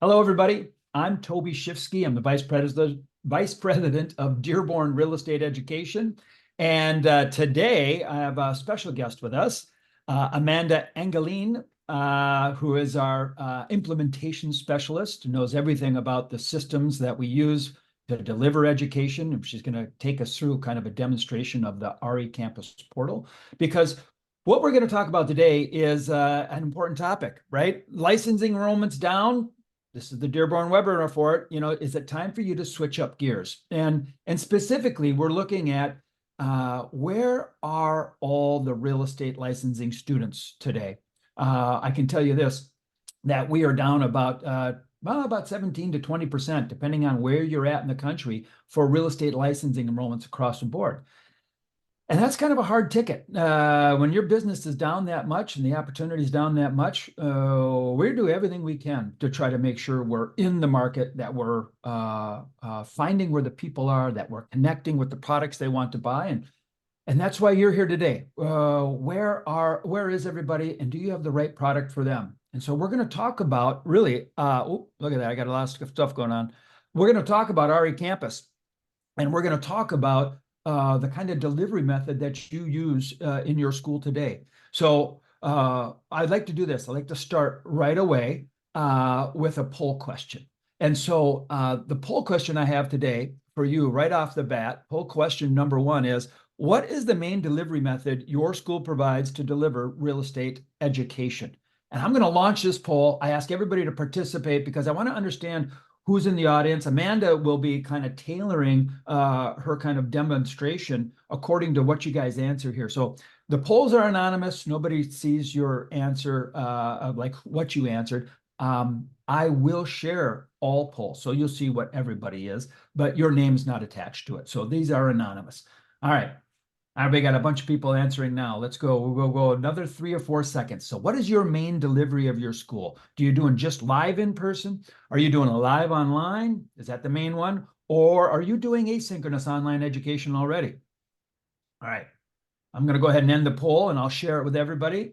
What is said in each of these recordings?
Hello, everybody. I'm Toby Schifsky. I'm the Vice President of Dearborn Real Estate Education. And today I have a special guest with us, Amanda Engeline, who is our implementation specialist, who knows everything about the systems that we use to deliver education. And she's going to take us through kind of a demonstration of the REcampus portal, because what we're going to talk about today is an important topic, right? Licensing enrollments down. This is the Dearborn webinar report. Is it time for you to switch up gears? And specifically, we're looking at where are all the real estate licensing students today? I can tell you this, that we are down about 17 to 20%, depending on where you're at in the country, for real estate licensing enrollments across the board. And that's kind of a hard ticket. When your business is down that much and the opportunity is down that much, we do everything we can to try to make sure we're in the market, that we're finding where the people are, that we're connecting with the products they want to buy. And that's why you're here today. Where is everybody? And do you have the right product for them? And so we're going to talk about really, look at that. I got a lot of stuff going on. We're going to talk about REcampus, and we're going to talk about the kind of delivery method that you use in your school today. So I'd like to do this. I'd like to start right away with a poll question. And so the poll question I have today for you right off the bat, poll question number one is, what is the main delivery method your school provides to deliver real estate education? And I'm going to launch this poll. I ask everybody to participate because I want to understand who's in the audience. Amanda will be kind of tailoring her kind of demonstration according to what you guys answer here. So the polls are anonymous. Nobody sees your answer, like what you answered. I will share all polls, so you'll see what everybody is, but your name's not attached to it. So these are anonymous. All right. We got a bunch of people answering now. Let's go. We'll go another 3 or 4 seconds. So what is your main delivery of your school? Do you doing just live in person? Are you doing a live online? Is that the main one? Or are you doing asynchronous online education already? All right. I'm going to go ahead and end the poll, and I'll share it with everybody.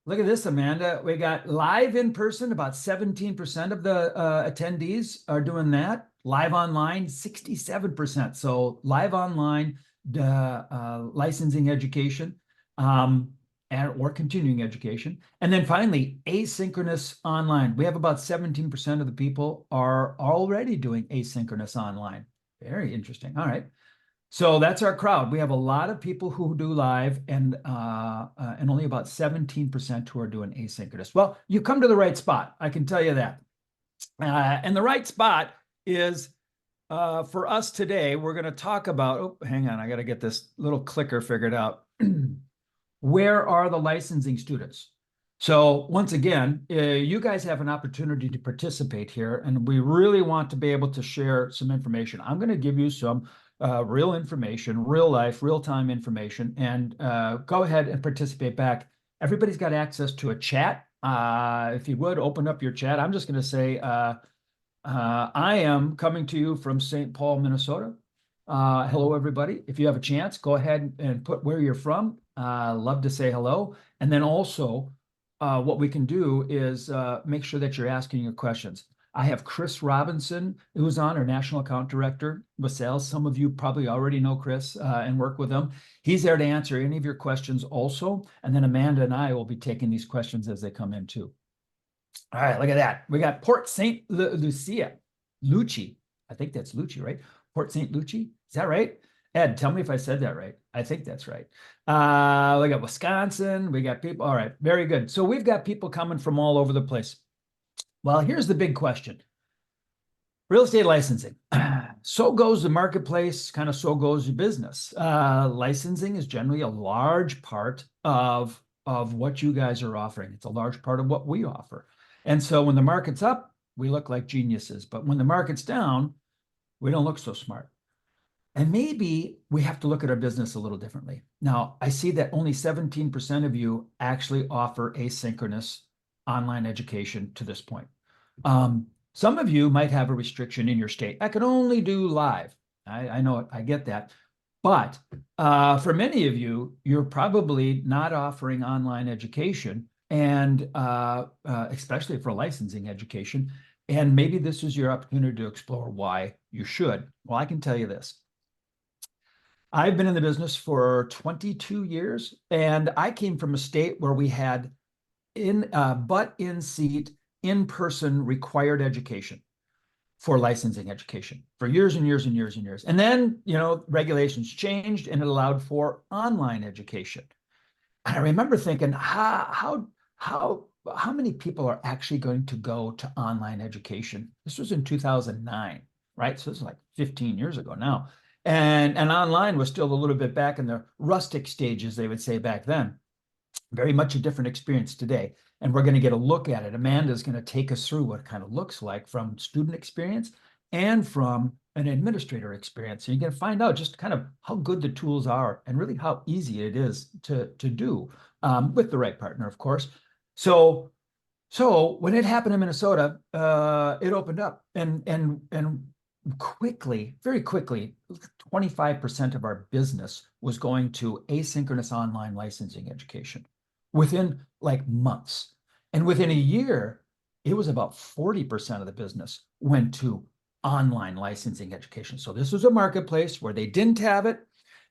Look at this, Amanda. We got live in person. About 17% of the attendees are doing that. Live online, 67%. So live online licensing education or continuing education. And then finally, asynchronous online. We have about 17% of the people are already doing asynchronous online. Very interesting. All right. So that's our crowd. We have a lot of people who do live and only about 17% who are doing asynchronous. Well, you come to the right spot. I can tell you that. And the right spot is for us today. We're going to talk about, oh, hang on. I got to get this little clicker figured out. Where are the licensing students? So once again, you guys have an opportunity to participate here, and we really want to be able to share some information. I'm going to give you some real information, real life, real-time information, and go ahead and participate back. Everybody's got access to a chat. If you would, open up your chat. I'm just going to say, I am coming to you from St. Paul, Minnesota. Hello, everybody. If you have a chance, go ahead and put where you're from. Love to say hello. And then also, what we can do is make sure that you're asking your questions. I have Chris Robinson, who's on, our National Account Director with sales. Some of you probably already know Chris and work with him. He's there to answer any of your questions also. And then Amanda and I will be taking these questions as they come in too. All right, look at that. We got Port St. Lucie. I think that's Lucie, right? Port St. Lucie. Is that right? Ed, tell me if I said that right. I think that's right. We got Wisconsin. We got people. All right, very good. So we've got people coming from all over the place. Well, here's the big question. Real estate licensing. So goes the marketplace, kind of so goes your business. Licensing is generally a large part of what you guys are offering. It's a large part of what we offer. And so when the market's up, we look like geniuses. But when the market's down, we don't look so smart. And maybe we have to look at our business a little differently. Now, I see that only 17% of you actually offer asynchronous online education to this point. Some of you might have a restriction in your state. I can only do live. I know it. I get that. But for many of you, you're probably not offering online education and especially for licensing education. And maybe this is your opportunity to explore why you should. Well, I can tell you this. I've been in the business for 22 years, and I came from a state where we had in-seat, in-person required education for licensing education for years and years and years and years. And then, regulations changed and it allowed for online education. And I remember thinking, how many people are actually going to go to online education? This was in 2009, right? So this is like 15 years ago now. And online was still a little bit back in the rustic stages, they would say back then. Very much a different experience today. And we're going to get a look at it. Amanda's going to take us through what it kind of looks like from student experience and from an administrator experience. So you're going to find out just kind of how good the tools are and really how easy it is to do with the right partner, of course. So when it happened in Minnesota, it opened up and quickly, very quickly, 25% of our business was going to asynchronous online licensing education within like months. And within a year, it was about 40% of the business went to online licensing education. So this was a marketplace where they didn't have it.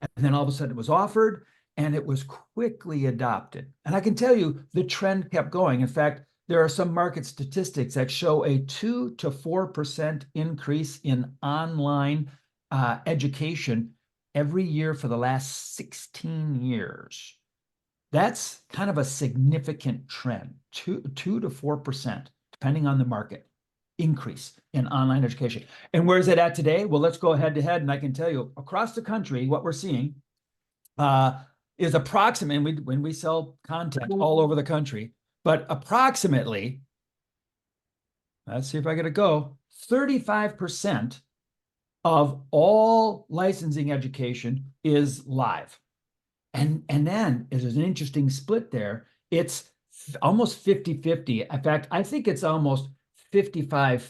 And then all of a sudden it was offered and it was quickly adopted. And I can tell you the trend kept going. In fact, there are some market statistics that show a 2 to 4% increase in online education every year for the last 16 years. That's kind of a significant trend, 2 to 4%, depending on the market, increase in online education. And where is it at today? Well, let's go head to head, and I can tell you across the country, what we're seeing is approximately, when we sell content all over the country, but approximately, let's see if I get it go, 35% of all licensing education is live. And then there's an interesting split there. It's almost 50-50. In fact, I think it's almost 55-45,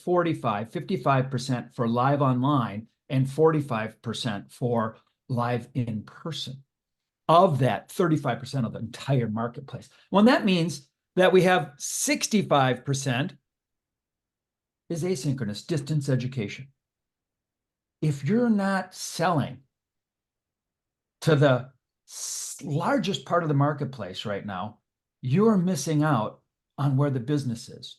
55% for live online and 45% for live in person of that 35% of the entire marketplace. Well, that means that we have 65% is asynchronous distance education. If you're not selling to the largest part of the marketplace right now, you're missing out on where the business is.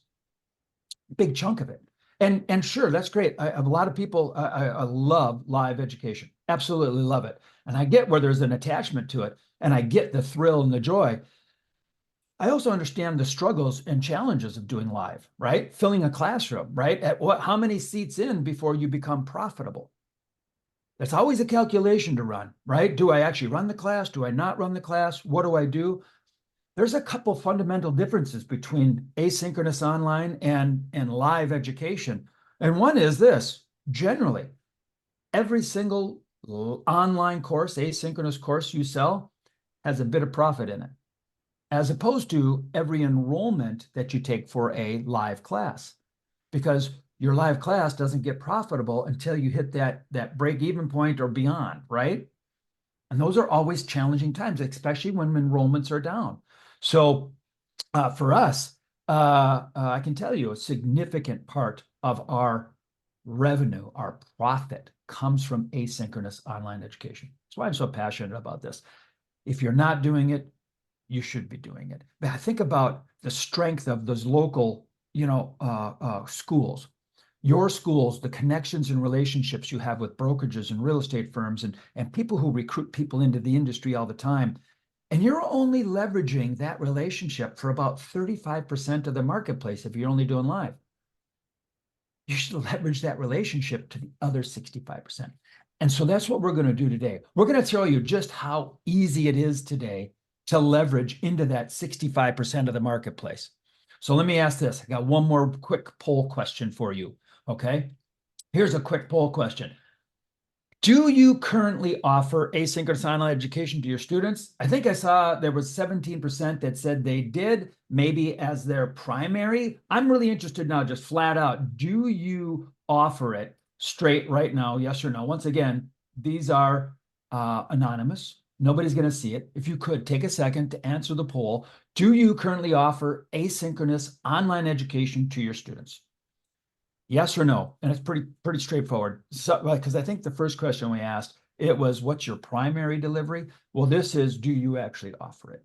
Big chunk of it. And sure, that's great. A lot of people I love live education. Absolutely love it. And I get where there's an attachment to it. And I get the thrill and the joy. I also understand the struggles and challenges of doing live, right? Filling a classroom, right? How many seats in before you become profitable? That's always a calculation to run, right? Do I actually run the class? Do I not run the class? What do I do? There's a couple fundamental differences between asynchronous online and live education. And one is this: generally, every single online course, asynchronous course you sell has a bit of profit in it, as opposed to every enrollment that you take for a live class, because your live class doesn't get profitable until you hit that break-even point or beyond, right? And those are always challenging times, especially when enrollments are down. So for us, I can tell you a significant part of our revenue, our profit, comes from asynchronous online education. That's why I'm so passionate about this. If you're not doing it, you should be doing it. But think about the strength of those local, schools. Your schools, the connections and relationships you have with brokerages and real estate firms and people who recruit people into the industry all the time. And you're only leveraging that relationship for about 35% of the marketplace if you're only doing live. You should leverage that relationship to the other 65%. And so that's what we're going to do today. We're going to show you just how easy it is today to leverage into that 65% of the marketplace. So let me ask this. I got one more quick poll question for you. Okay, here's a quick poll question. Do you currently offer asynchronous online education to your students? I think I saw there was 17% that said they did, maybe as their primary. I'm really interested now, just flat out. Do you offer it straight right now? Yes or no? Once again, these are anonymous. Nobody's going to see it. If you could take a second to answer the poll, do you currently offer asynchronous online education to your students? Yes or no? And it's pretty straightforward. So, because I think the first question we asked, it was, what's your primary delivery? Well, this is, do you actually offer it?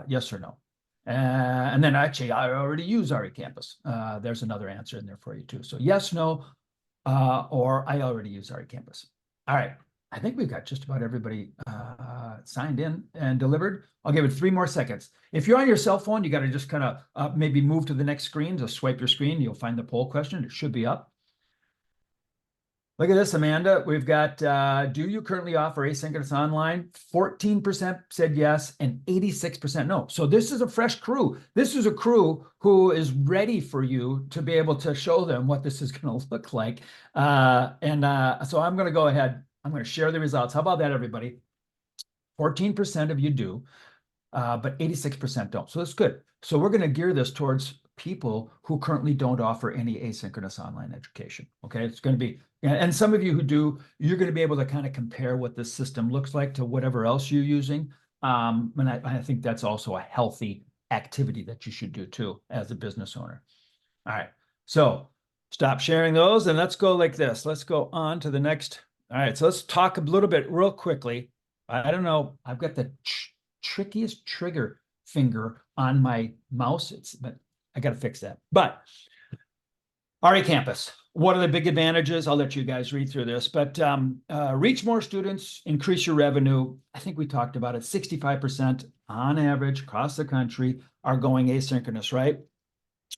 Yes or no? And then actually, I already use REcampus. There's another answer in there for you too. So yes, no, or I already use REcampus. All right. I think we've got just about everybody signed in and delivered. I'll give it 3 more seconds. If you're on your cell phone, you got to just kind of maybe move to the next screen. Just swipe your screen. You'll find the poll question. It should be up. Look at this, Amanda. We've got, do you currently offer asynchronous online? 14% said yes and 86% no. So this is a fresh crew. This is a crew who is ready for you to be able to show them what this is going to look like. So I'm going to go ahead. I'm going to share the results. How about that, everybody? 14% of you do, but 86% don't. So that's good. So we're going to gear this towards people who currently don't offer any asynchronous online education. Okay, it's going to be, and some of you who do, you're going to be able to kind of compare what this system looks like to whatever else you're using. And I think that's also a healthy activity that you should do too as a business owner. All right, so stop sharing those and let's go like this. Let's go on to the next. All right, so let's talk a little bit real quickly. I don't know, I've got the trickiest trigger finger on my mouse. But I got to fix that. But REcampus, what are the big advantages? I'll let you guys read through this, but reach more students, increase your revenue. I think we talked about it. 65% on average across the country are going asynchronous, right?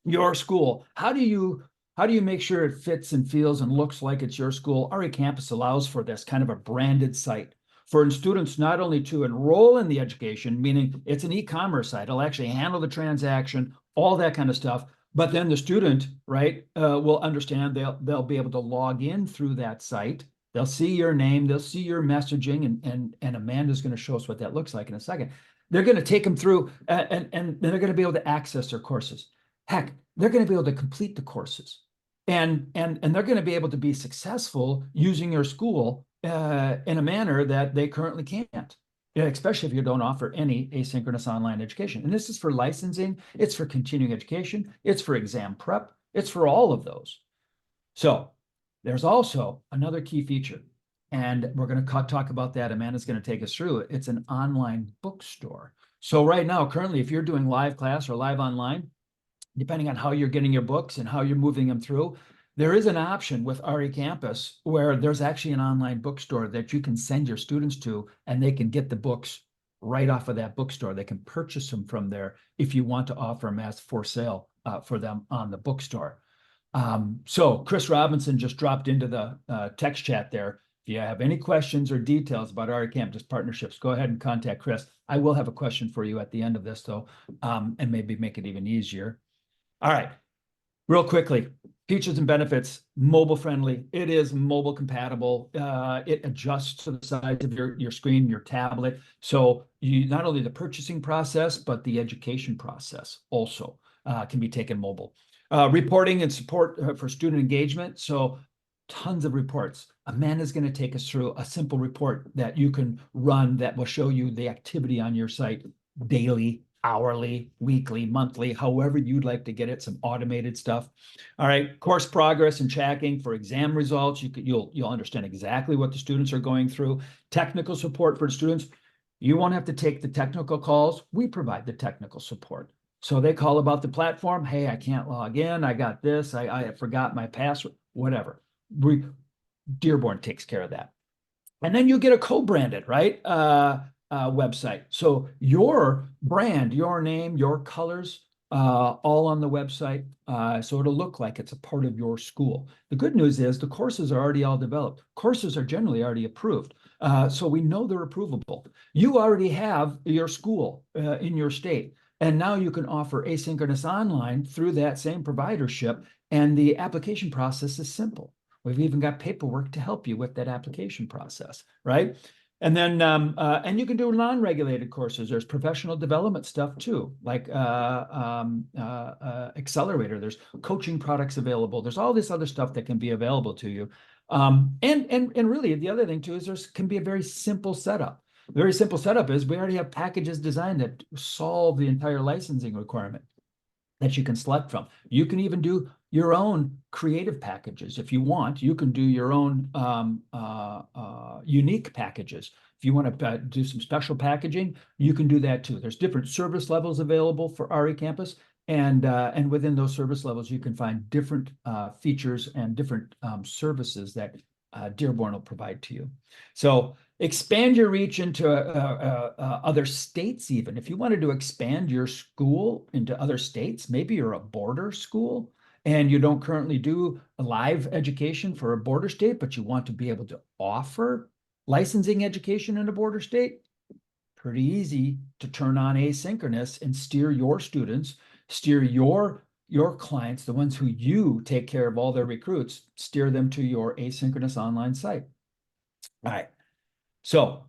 Your school, how do you make sure it fits and feels and looks like it's your school? REcampus allows for this kind of a branded site for students not only to enroll in the education, meaning it's an e-commerce site, it'll actually handle the transaction, all that kind of stuff. But then the student, right, will understand they'll be able to log in through that site. They'll see your name, they'll see your messaging, and Amanda's going to show us what that looks like in a second. They're going to take them through, and then they're going to be able to access their courses. Heck, they're going to be able to complete the courses, and they're going to be able to be successful using your school in a manner that they currently can't, especially if you don't offer any asynchronous online education. And this is for licensing, it's for continuing education, it's for exam prep, it's for all of those. So there's also another key feature, and we're going to talk about that. Amanda's going to take us through it. It's an online bookstore. So right now, currently, if you're doing live class or live online, depending on how you're getting your books and how you're moving them through, there is an option with REcampus where there's actually an online bookstore that you can send your students to, and they can get the books right off of that bookstore. They can purchase them from there if you want to offer them as for sale for them on the bookstore. So Chris Robinson just dropped into the text chat there. If you have any questions or details about REcampus partnerships, go ahead and contact Chris. I will have a question for you at the end of this, though, and maybe make it even easier. All right, real quickly, features and benefits, mobile friendly. It is mobile compatible. It adjusts to the size of your screen, your tablet. So you not only the purchasing process, but the education process also can be taken mobile. Reporting and support for student engagement. So tons of reports. Amanda's going to take us through a simple report that you can run that will show you the activity on your site daily, hourly, weekly, monthly, however you'd like to get it, some automated stuff. All right, course progress and tracking for exam results. You'll understand exactly what the students are going through. Technical support for the students. You won't have to take the technical calls. We provide the technical support. So they call about the platform. Hey, I can't log in. I got this. I forgot my password, whatever. Dearborn takes care of that. And then you get a co-branded, right? Website. So your brand, your name, your colors, all on the website. So it'll look like it's a part of your school. The good news is the courses are already all developed. Courses are generally already approved. So we know they're approvable. You already have your school in your state. And now you can offer asynchronous online through that same providership. And the application process is simple. We've even got paperwork to help you with that application process, right? And then, and you can do non-regulated courses. There's professional development stuff too, like Accelerator. There's coaching products available. There's all this other stuff that can be available to you. And really, the other thing too is can be a very simple setup. Very simple setup is we already have packages designed that solve the entire licensing requirement that you can select from. You can even do your own creative packages. If you want, you can do your own unique packages. If you want to do some special packaging, you can do that too. There's different service levels available for REcampus, and within those service levels, you can find different features and different services that Dearborn will provide to you. So expand your reach into other states even. If you wanted to expand your school into other states, maybe you're a border school and you don't currently do a live education for a border state, but you want to be able to offer licensing education in a border state, pretty easy to turn on asynchronous and steer your students, steer your clients, the ones who you take care of all their recruits, steer them to your asynchronous online site. All right. So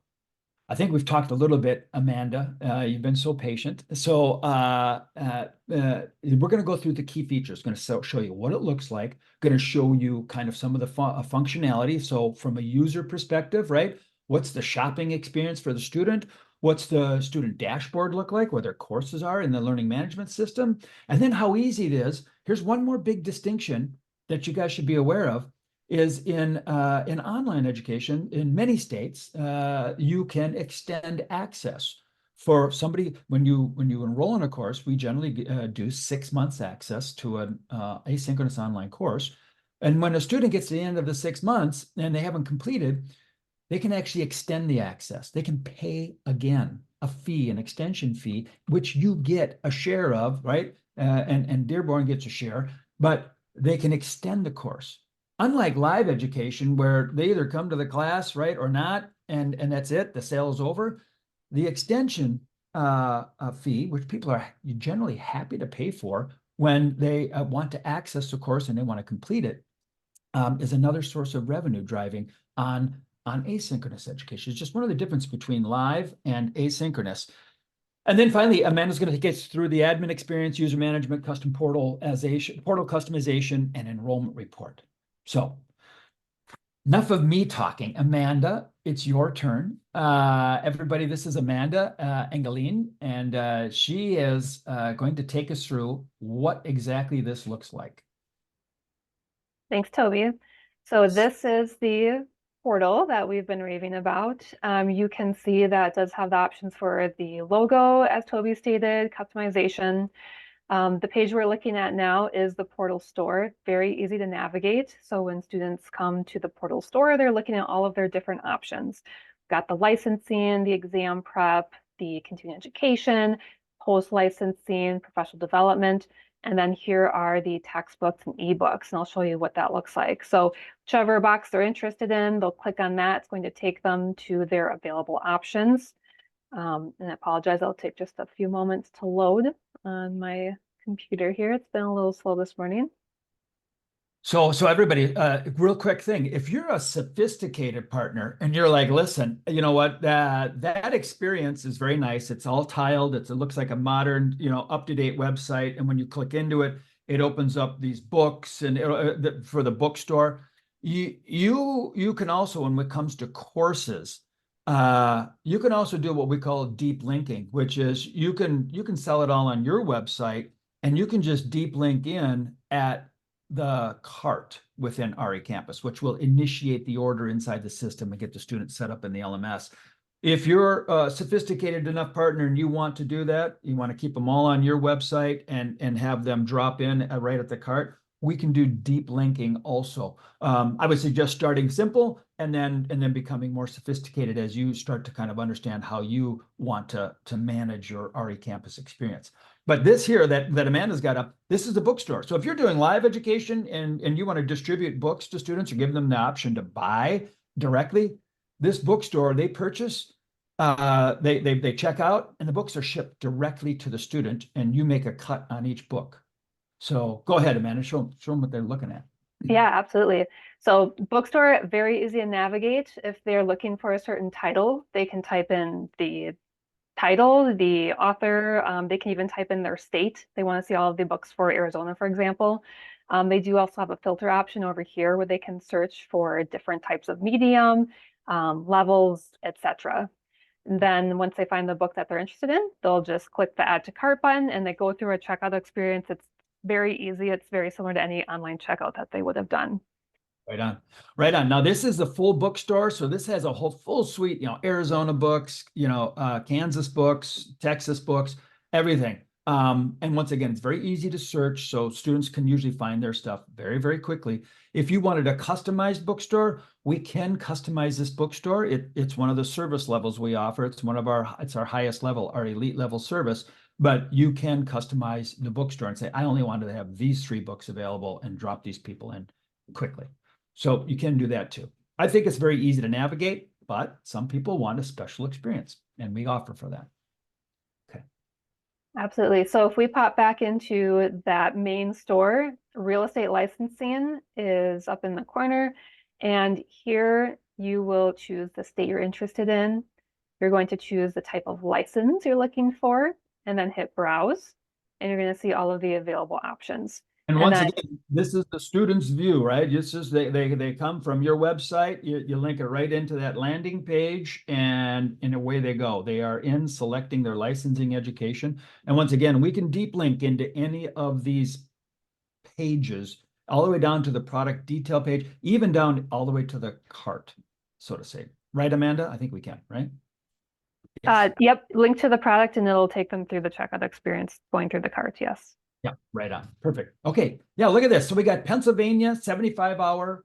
I think we've talked a little bit, Amanda. You've been so patient. So we're going to go through the key features. Going to show you what it looks like. Going to show you kind of some of the functionality. So from a user perspective, right? What's the shopping experience for the student? What's the student dashboard look like, where their courses are in the learning management system? And then how easy it is. Here's one more big distinction that you guys should be aware of. Is in online education in many states, you can extend access for somebody. When you enroll in a course, we generally do 6 months access to an asynchronous online course. And when a student gets to the end of the 6 months and they haven't completed, they can actually extend the access. They can pay again a fee, an extension fee, which you get a share of, right? And Dearborn gets a share, but they can extend the course. Unlike live education, where they either come to the class, right, or not, and that's it, the sale is over, the extension fee, which people are generally happy to pay for when they want to access the course and they want to complete it, is another source of revenue driving on asynchronous education. It's just one of the difference between live and asynchronous. And then finally, Amanda's going to take us through the admin experience, user management, custom portal customization, and enrollment report. So enough of me talking. Amanda, it's your turn. Everybody, this is Amanda Engelin, and she is going to take us through what exactly this looks like. Thanks, Toby. So this is the portal that we've been raving about. You can see that it does have the options for the logo, as Toby stated, customization. The page we're looking at now is the portal store. Very easy to navigate. So when students come to the portal store, they're looking at all of their different options. We've got the licensing, the exam prep, the continuing education, post-licensing, professional development, and then here are the textbooks and ebooks, and I'll show you what that looks like. So whichever box they're interested in, they'll click on that. It's going to take them to their available options. And I apologize, it'll take just a few moments to load on my computer here. It's been a little slow this morning. So everybody, real quick thing. If you're a sophisticated partner and you're like, listen, you know what, that experience is very nice. It's all tiled. It looks like a modern, up-to-date website. And when you click into it, it opens up these books and for the bookstore. You can also, when it comes to courses, you can also do what we call deep linking, which is you can sell it all on your website, and you can just deep link in at the cart within REcampus, which will initiate the order inside the system and get the student set up in the LMS. If you're a sophisticated enough partner and you want to do that, you want to keep them all on your website and have them drop in right at the cart, we can do deep linking also. I would suggest starting simple and then becoming more sophisticated as you start to kind of understand how you want to manage your REcampus experience. But this here that Amanda's got up, this is the bookstore. So if you're doing live education and you want to distribute books to students or give them the option to buy directly, this bookstore, they purchase, they check out, and the books are shipped directly to the student, and you make a cut on each book. So go ahead, Amanda, show them what they're looking at. Yeah, absolutely. So bookstore, very easy to navigate. If they're looking for a certain title, they can type in the title, the author. They can even type in their state. They want to see all of the books for Arizona, for example. They do also have a filter option over here where they can search for different types of medium, levels, etc. And then once they find the book that they're interested in, they'll just click the add to cart button and they go through a checkout experience. It's very easy. It's very similar to any online checkout that they would have done. Right on. Right on. Now this is the full bookstore. So this has a whole full suite, Arizona books, Kansas books, Texas books, everything. And once again, it's very easy to search. So students can usually find their stuff very, very quickly. If you wanted a customized bookstore, we can customize this bookstore. It's one of the service levels we offer. It's our highest level, our elite level service. But you can customize the bookstore and say, I only wanted to have these 3 books available and drop these people in quickly. So you can do that too. I think it's very easy to navigate, but some people want a special experience, and we offer for that. Okay. Absolutely. So if we pop back into that main store, real estate licensing is up in the corner. And here you will choose the state you're interested in. You're going to choose the type of license you're looking for, and then hit browse. And you're going to see all of the available options. And And once then again, this is the student's view, right? It's just they come from your website, you link it right into that landing page, and away they go. They are in selecting their licensing education. And once again, we can deep link into any of these pages, all the way down to the product detail page, even down all the way to the cart, so to say. Right, Amanda? I think we can, right? Yes. yep, link to the product and it'll take them through the checkout experience going through the cart. Yes. Yeah, right on. Perfect. Okay. Yeah, look at this. So we got Pennsylvania 75-hour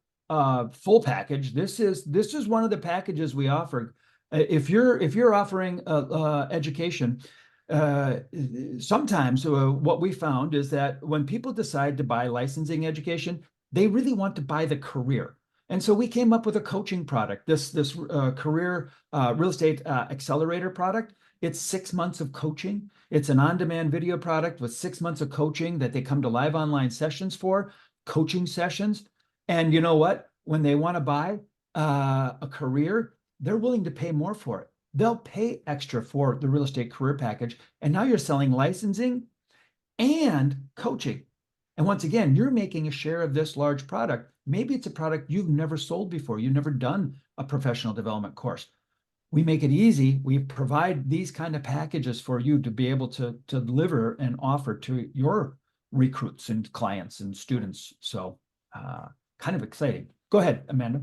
full package. This is one of the packages we offer. If you're offering education, sometimes what we found is that when people decide to buy licensing education, they really want to buy the career. And so we came up with a coaching product, this career real estate accelerator product. It's 6 months of coaching. It's an on-demand video product with 6 months of coaching that they come to live online sessions for, coaching sessions. And you know what? When they want to buy a career, they're willing to pay more for it. They'll pay extra for the real estate career package. And now you're selling licensing and coaching. And once again, you're making a share of this large product. Maybe it's a product you've never sold before. You've never done a professional development course. We make it easy. We provide these kind of packages for you to be able to deliver and offer to your recruits and clients and students. So kind of exciting. Go ahead, Amanda.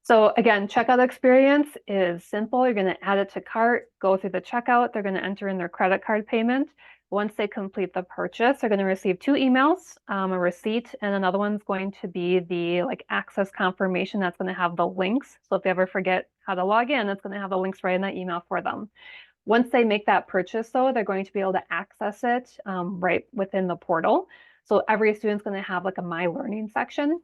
So again, checkout experience is simple. You're going to add it to cart, go through the checkout. They're going to enter in their credit card payment. Once they complete the purchase, they're going to receive 2 emails, a receipt, and another one's going to be the access confirmation that's going to have the links. So if they ever forget how to log in, it's going to have the links right in that email for them. Once they make that purchase, though, they're going to be able to access it right within the portal. So every student's going to have like a My Learning section.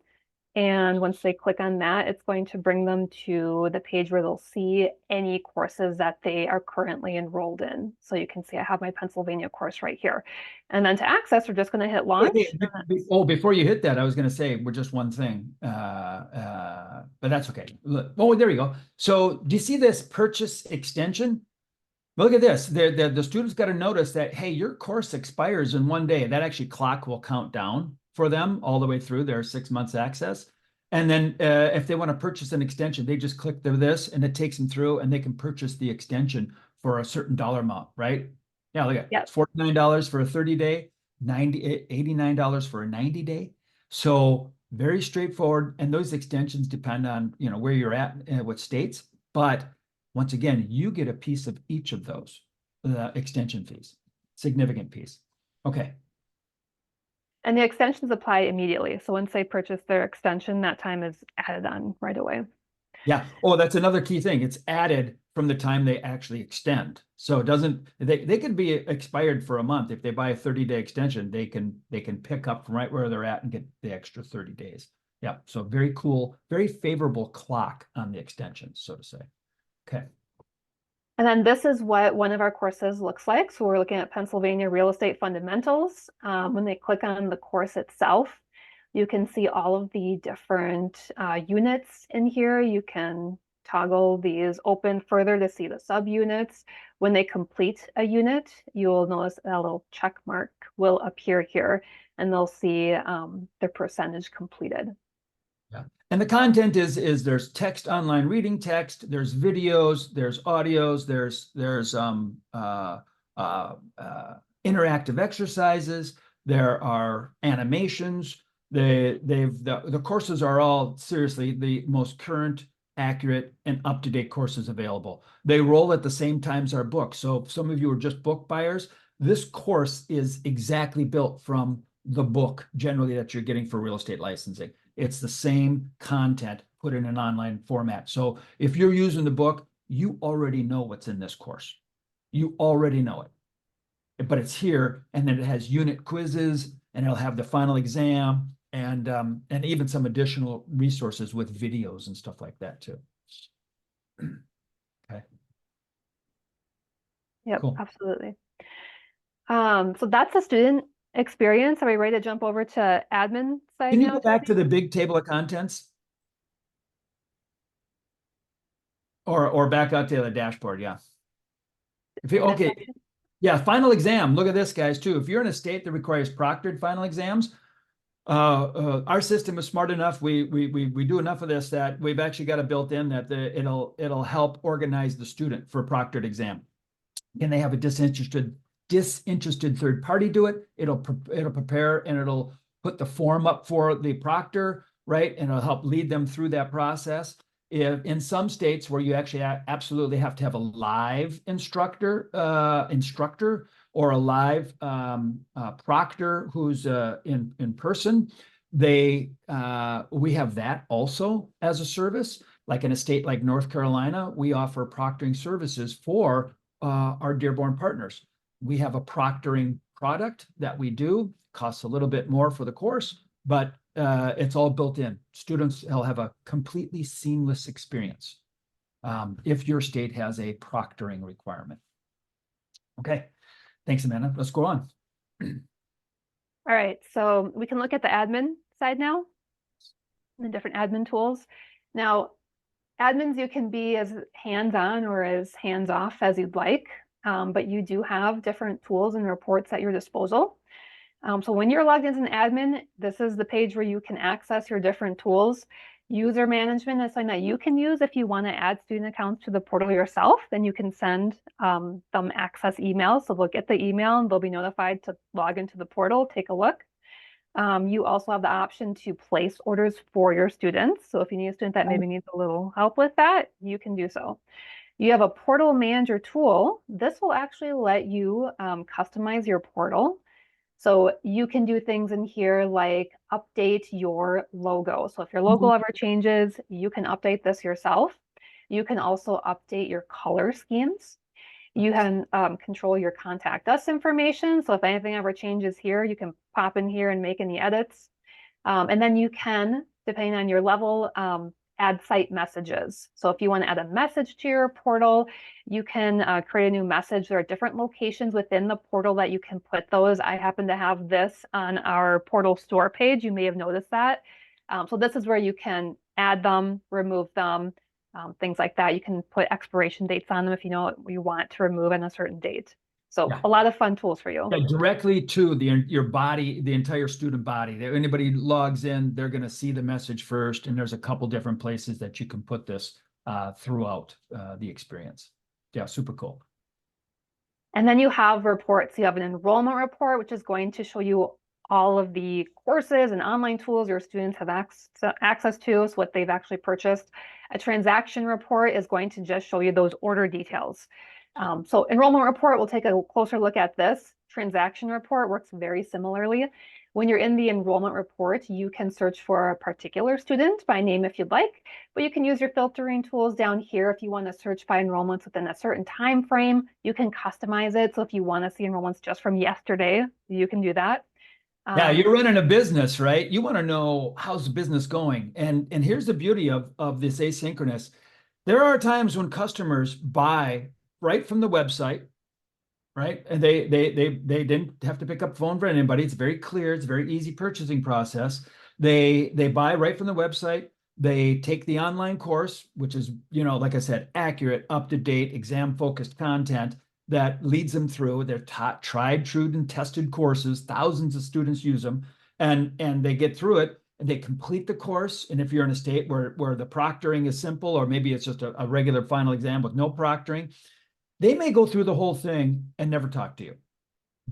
And once they click on that, it's going to bring them to the page where they'll see any courses that they are currently enrolled in. So you can see I have my Pennsylvania course right here. And then to access, we're just going to hit launch. Before you hit that, I was going to say we're just one thing, but that's okay. Oh, there we go. So do you see this purchase extension? Look at this. The students got to notice that, hey, your course expires in 1 day. That actually clock will count down for them all the way through their 6 months access. And then if they want to purchase an extension, they just click this and it takes them through and they can purchase the extension for a certain dollar amount, right? Yeah, look at it. It's $49 for a 30-day, $89 for a 90-day. So very straightforward. And those extensions depend on, where you're at and what states. But once again, you get a piece of each of those extension fees, significant piece. Okay. And the extensions apply immediately. So once they purchase their extension, that time is added on right away. Yeah. Oh, that's another key thing. It's added from the time they actually extend. So it doesn't, they can be expired for a month. If they buy a 30-day extension, they can pick up from right where they're at and get the extra 30 days. Yeah. So very cool, very favorable clock on the extensions, so to say. Okay. And then this is what one of our courses looks like. So we're looking at Pennsylvania Real Estate Fundamentals. When they click on the course itself, you can see all of the different units in here. You can toggle these open further to see the subunits. When they complete a unit, you'll notice a little check mark will appear here and they'll see the percentage completed. Yeah. And the content is there's text, online reading text, there's videos, there's audios, there's interactive exercises, there are animations. The courses are all seriously the most current, accurate, and up-to-date courses available. They roll at the same time as our books. So if some of you are just book buyers, this course is exactly built from the book generally that you're getting for real estate licensing. It's the same content put in an online format. So if you're using the book, you already know what's in this course. You already know it, but it's here, and then it has unit quizzes, and it'll have the final exam, and even some additional resources with videos and stuff like that too. Okay. Yep, Cool. absolutely. So that's the student experience. Are we ready to jump over to admin side Can you now, go back to Toby? the big table of contents? Or back out to the dashboard, yeah. Okay, section? yeah, final exam. Look at this, guys, too. If you're in a state that requires proctored final exams, our system is smart enough. We do enough of this that we've actually got it built in that it'll help organize the student for a proctored exam. Can they have a disinterested third party do it? It'll prepare and it'll put the form up for the proctor, right? And it'll help lead them through that process. If in some states where you actually absolutely have to have a live instructor or a live proctor who's in person, we have that also as a service. Like in a state like North Carolina, we offer proctoring services for our Dearborn partners. We have a proctoring product that we do, costs a little bit more for the course, but it's all built in. Students will have a completely seamless experience if your state has a proctoring requirement. Okay, thanks, Amanda. Let's go on. All right, so we can look at the admin side now, the different admin tools. Now, admins, you can be as hands-on or as hands-off as you'd like, but you do have different tools and reports at your disposal. So when you're logged in as an admin, this is the page where you can access your different tools. User management is something that you can use if you want to add student accounts to the portal yourself. Then you can send them access emails. So they'll get the email and they'll be notified to log into the portal, take a look. You also have the option to place orders for your students. So if you need a student that maybe needs a little help with that, you can do so. You have a portal manager tool. This will actually let you customize your portal. So you can do things in here like update your logo. So if your logo ever changes, you can update this yourself. You can also update your color schemes. You can control your contact us information. So if anything ever changes here, you can pop in here and make any edits. And then you can, depending on your level, add site messages. So if you want to add a message to your portal, you can create a new message. There are different locations within the portal that you can put those. I happen to have this on our portal store page. You may have noticed that. So this is where you can add them, remove them, things like that. You can put expiration dates on them if you know what you want to remove in a certain date. So Yeah. a lot of fun tools for you. Yeah, directly to your body, the entire student body. Anybody logs in, they're going to see the message first, and there's a couple different places that you can put this throughout the experience. Yeah, super cool. And then you have reports. You have an enrollment report, which is going to show you all of the courses and online tools your students have access to, so what they've actually purchased. A transaction report is going to just show you those order details. So enrollment report, we'll take a closer look at this. Transaction report works very similarly. When you're in the enrollment report, you can search for a particular student by name if you'd like, but you can use your filtering tools down here if you want to search by enrollments within a certain time frame. You can customize it. So if you want to see enrollments just from yesterday, you can do that. Yeah, you're running a business, right? You want to know how's the business going. And here's the beauty of this asynchronous. There are times when customers buy right from the website, right? And they didn't have to pick up the phone for anybody. It's very clear. It's a very easy purchasing process. They buy right from the website. They take the online course, which is, like I said, accurate, up-to-date, exam-focused content that leads them through. They're tried, true, and tested courses. Thousands of students use them, and they get through it. they complete the course. And if you're in a state where the proctoring is simple, or maybe it's just a regular final exam with no proctoring, they may go through the whole thing and never talk to you.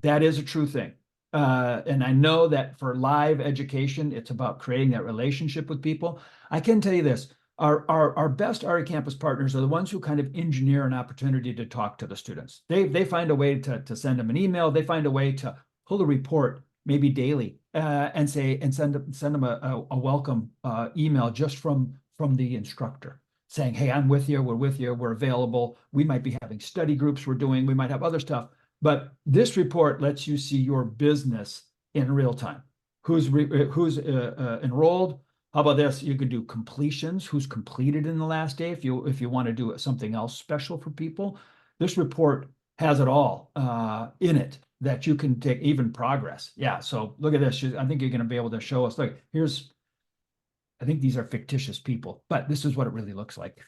That is a true thing. And I know that for live education, it's about creating that relationship with people. I can tell you this, our best REcampus partners are the ones who kind of engineer an opportunity to talk to the students. They find a way to send them an email. They find a way to pull a report, maybe daily, and send them a welcome email just from the instructor saying, hey, I'm with you, we're available. We might be having study groups we're doing, we might have other stuff. But this report lets you see your business in real time. Who's enrolled? How about this? You can do completions. Who's completed in the last day? If you want to do something else special for people, this report has it all in it that you can take, even progress. Yeah. So look at this. I think you're going to be able to show us. Look, here's. I think these are fictitious people, but this is what it really looks like.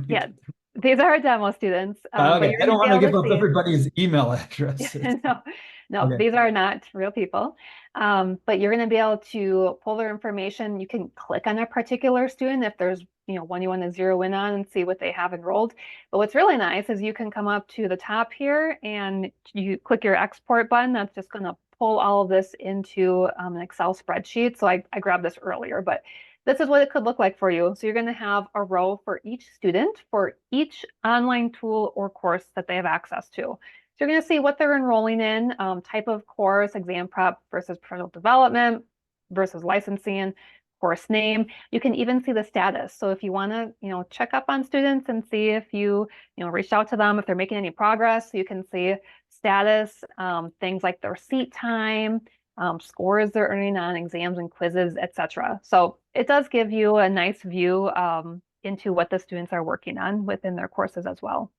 Yeah, these are our demo students. But Okay, you're I going don't to be want to able give to up see. everybody's email addresses. No, no, Okay. these are not real people. But you're going to be able to pull their information. You can click on a particular student if there's one you want to zero in on and see what they have enrolled. But what's really nice is you can come up to the top here and you click your export button. That's just going to pull all of this into an Excel spreadsheet. So I grabbed this earlier, but this is what it could look like for you. So you're going to have a row for each student for each online tool or course that they have access to. So you're going to see what they're enrolling in, type of course, exam prep versus professional development versus licensing, course name. You can even see the status. So if you want to, check up on students and see if you reached out to them, if they're making any progress, you can see status, things like their seat time, scores they're earning on exams and quizzes, etc. So it does give you a nice view into what the students are working on within their courses as well.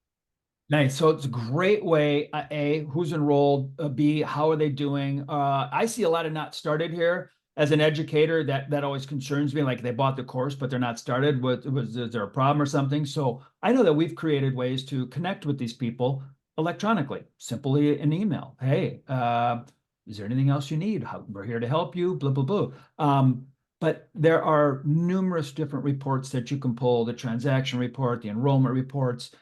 Nice. So it's a great way, A, who's enrolled, B, how are they doing? I see a lot of not started here. As an educator, that always concerns me, like they bought the course, but they're not started. Is there a problem or something? So I know that we've created ways to connect with these people electronically, simply an email. Hey, is there anything else you need? We're here to help you, blah, blah, blah. But there are numerous different reports that you can pull, the transaction report, the enrollment reports.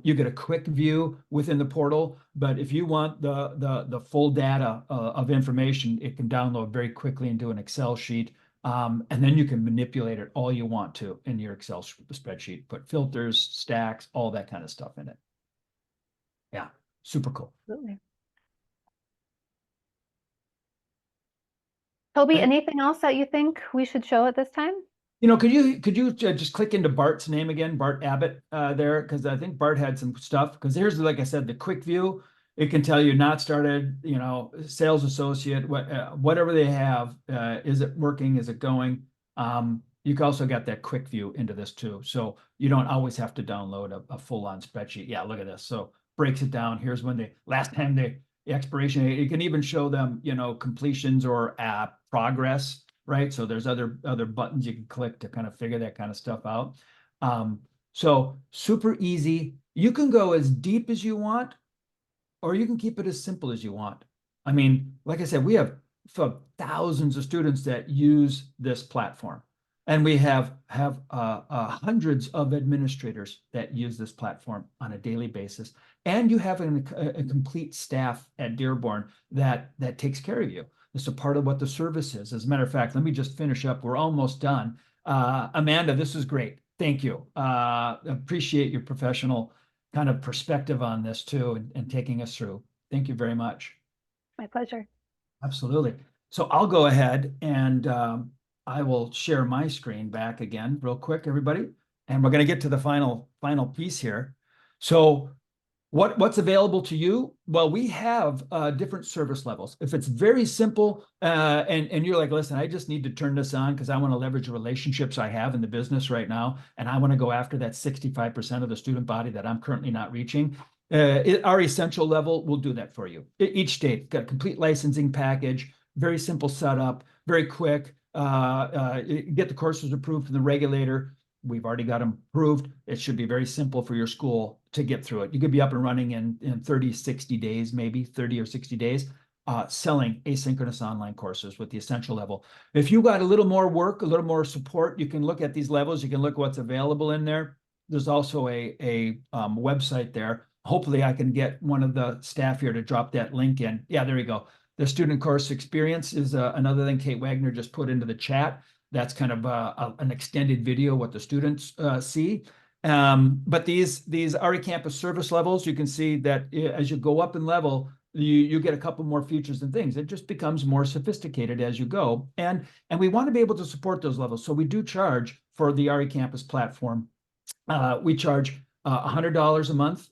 You get a quick view within the portal, but if you want the full data of information, it can download very quickly into an Excel sheet. And then you can manipulate it all you want to in your Excel spreadsheet, put filters, stacks, all that kind of stuff in it. Yeah, super cool. Absolutely. Toby, anything else that you think we should show at this time? Could you just click into Bart's name again, Bart Abbott, there? Because I think Bart had some stuff. Because here's, like I said, the quick view. It can tell you not started, sales associate, whatever they have. Is it working? Is it going? You can also got that quick view into this too. So you don't always have to download a full-on spreadsheet. Yeah, look at this. So breaks it down. Here's when the last time the expiration. It can even show them, completions or progress. Right. So there's other buttons you can click to kind of figure that kind of stuff out. So super easy. You can go as deep as you want, or you can keep it as simple as you want. I mean, like I said, we have thousands of students that use this platform, and we have hundreds of administrators that use this platform on a daily basis. And you have a complete staff at Dearborn that takes care of you. It's a part of what the service is. As a matter of fact, let me just finish up. We're almost done. Amanda, this is great. Thank you. Appreciate your professional kind of perspective on this too, and taking us through. Thank you very much. My pleasure. Absolutely. So I'll go ahead and I will share my screen back again real quick, everybody. And we're going to get to the final piece here. So what's available to you? Well, we have different service levels. If it's very simple and you're like, listen, I just need to turn this on because I want to leverage the relationships I have in the business right now, and I want to go after that 65% of the student body that I'm currently not reaching. Our essential level will do that for you. Each state got a complete licensing package, very simple setup, very quick. Get the courses approved from the regulator. We've already got them approved. It should be very simple for your school to get through it. You could be up and running in 30, 60 days, maybe 30 or 60 days. selling asynchronous online courses with the essential level. If you got a little more work, a little more support, you can look at these levels. You can look at what's available in there. There's also a website there. Hopefully I can get one of the staff here to drop that link in. Yeah, there you go. The student course experience is another thing Kate Wagner just put into the chat. That's kind of an extended video, what the students see. But these REcampus service levels, you can see that as you go up in level, you get a couple more features and things. It just becomes more sophisticated as you go. And we want to be able to support those levels. So we do charge for the REcampus platform. We charge $100 a month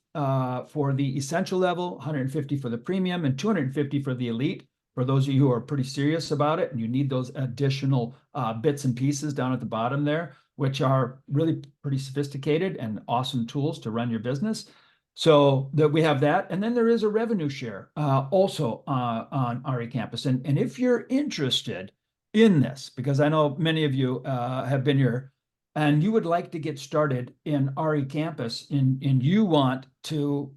for the essential level, $150 for the premium, and $250 for the elite. For those of you who are pretty serious about it and you need those additional bits and pieces down at the bottom there, which are really pretty sophisticated and awesome tools to run your business. So that we have that. And then there is a revenue share also on REcampus. And if you're interested in this, because I know many of you have been here and you would like to get started in REcampus and you want to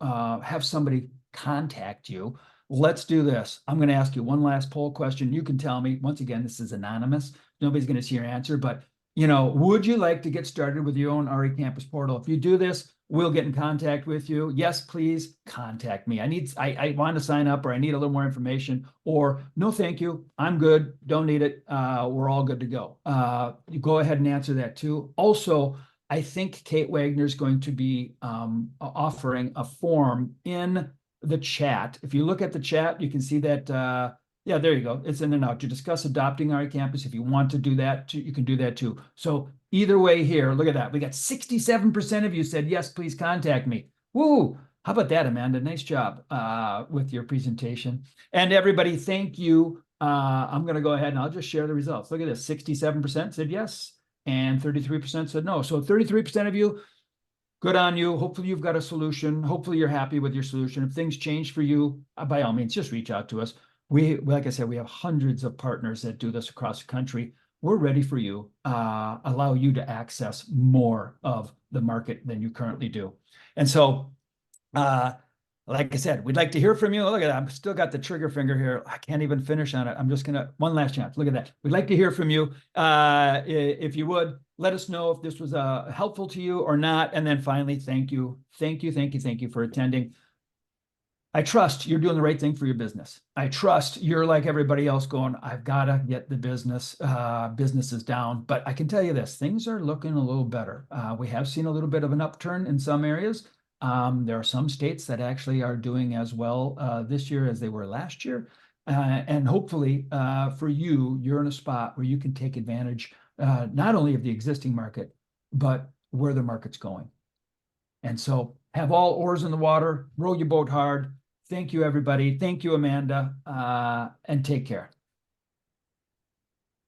have somebody contact you, let's do this. I'm going to ask you one last poll question. You can tell me, once again, this is anonymous. Nobody's going to see your answer, but would you like to get started with your own REcampus portal? If you do this, we'll get in contact with you. Yes, please contact me. I want to sign up, or I need a little more information, or no, thank you. I'm good. Don't need it. We're all good to go. You go ahead and answer that too. Also, I think Kate Wagner is going to be offering a form in the chat. If you look at the chat, you can see that, yeah, there you go. It's in there now to discuss adopting REcampus. If you want to do that, you can do that too. So either way here, look at that. We got 67% of you said, yes, please contact me. Woo! How about that, Amanda? Nice job with your presentation. And everybody, thank you. I'm going to go ahead and I'll just share the results. Look at this. 67% said yes, and 33% said no. So 33% of you, good on you. Hopefully you've got a solution. Hopefully you're happy with your solution. If things change for you, by all means, just reach out to us. Like I said, we have hundreds of partners that do this across the country. We're ready for you, allow you to access more of the market than you currently do. And so, like I said, we'd like to hear from you. Look at that. I've still got the trigger finger here. I can't even finish on it. I'm just going to, one last chance. Look at that. We'd like to hear from you. If you would, let us know if this was helpful to you or not. And then finally, thank you. Thank you for attending. I trust you're doing the right thing for your business. I trust you're like everybody else going, I've got to get the business. Business is down. But I can tell you this, things are looking a little better. We have seen a little bit of an upturn in some areas. There are some states that actually are doing as well this year as they were last year. And hopefully for you, you're in a spot where you can take advantage not only of the existing market, but where the market's going. And so have all oars in the water, row your boat hard. Thank you, everybody. Thank you, Amanda, and take care.